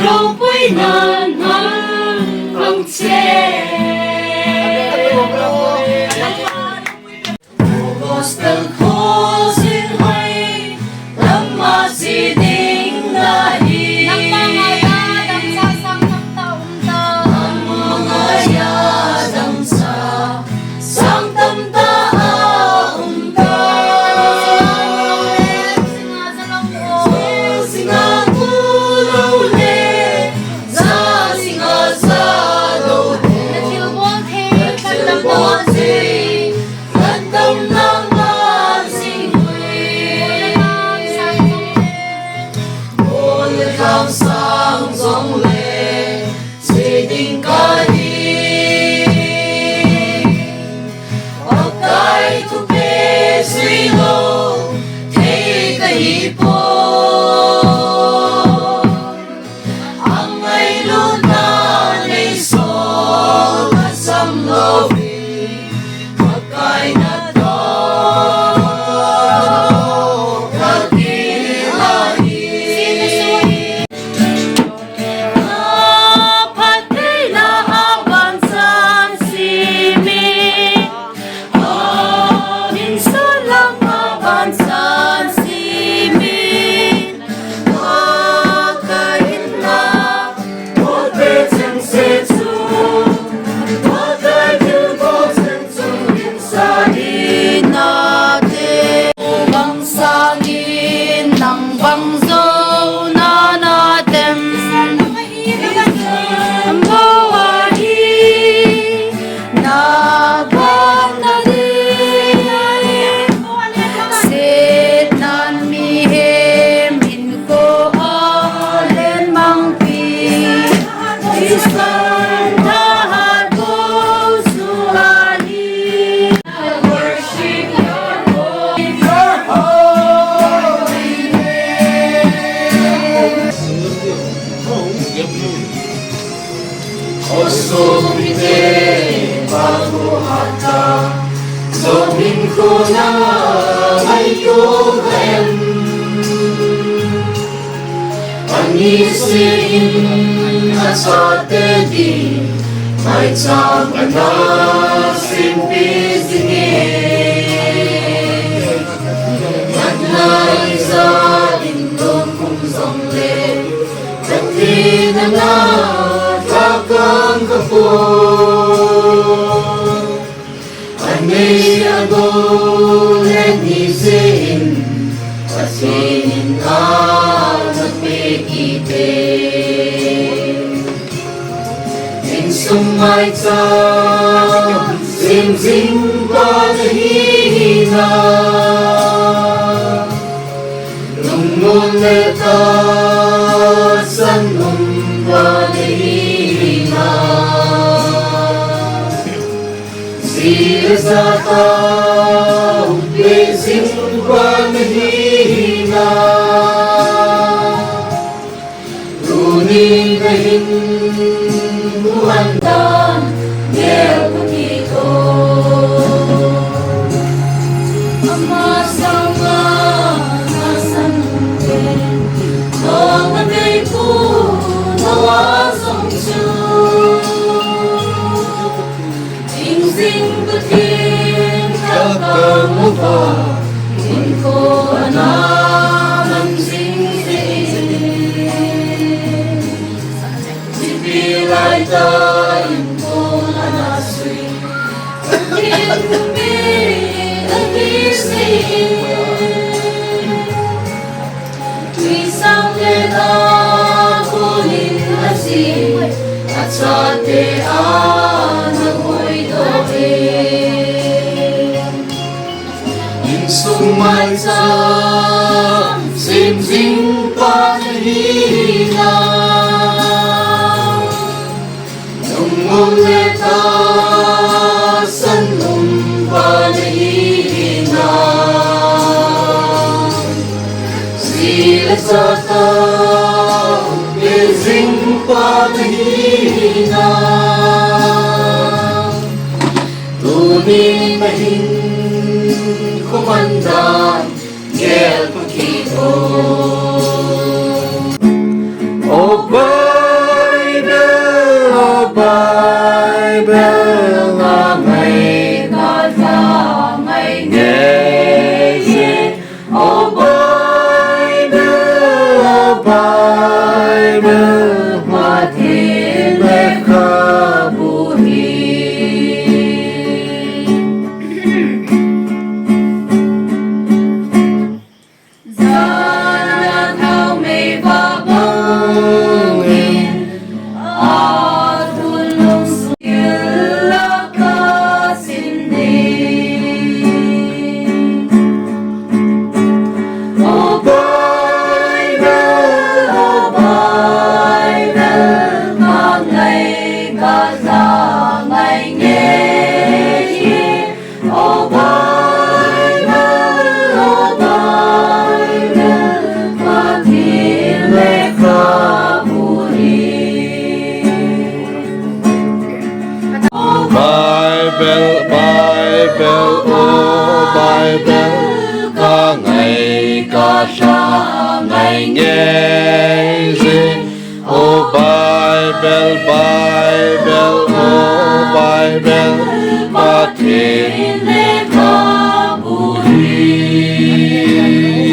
容会难放弃。Bukos ng husin ay namasiding lahi. Nang mga yadang sa sangkang taong-taon. Ang mga yadang sa sangkang taong-taon. Singa sa langko. Singa kulawle, sa singa sa lode. Natilbonte, Natilbonte, gandam ng masingwe. Ulit ang sang zongle, siding kadi. Pagkay tupe silo, te kahipo. Ang may lunan ay sol, asam lobi. Pagkay na to, kagilahi. Pathen abansan simi. Minsan lang abansan simi. Makain na, mote sing setsu. Bangsangin ng bangso na natin ang bawahi na banali sit nan mihemin ko alin mangpi isan lahat ko suhali. I worship your holy name. Osumite baguhata, zomin ko na ngayong hem. Panisin sa tedi, may tsaga na simpizingin. Nagnay sa indong kong zongle, dati na nga takang kapo. Anay agol enisin, pasinin ang nagpikipin. Insumay sa simsing panahina. Lumuleta sa panahina. Sila sa tao, blessing panahina. Runin kahin buhandan, ngel pagito. Amasama nasan nungkin, mga may po nawasong siya. Sing batin kakamuba, ko anaman sing-sing. Sipilay tayo ko anaswing, katin kami nagising. Isang leta kunin asin, at sa tean ako'y doin. Insumay sa simsing panahina. Nunguleta sa nung panahina. Sila sa tao, ising panahina. Tuning mahin komandan, ngel pagkito. O Bible, Pathen Kabuhi. Sana thao may babangin at tulong sila kasinding. O Bible, kangay kasangay ngayon. O Bible, Pathen Kabuhi. Bible, Bible, oh Bible, kangay kasangay ngayon. Oh Bible, Bible, oh Bible, Pathen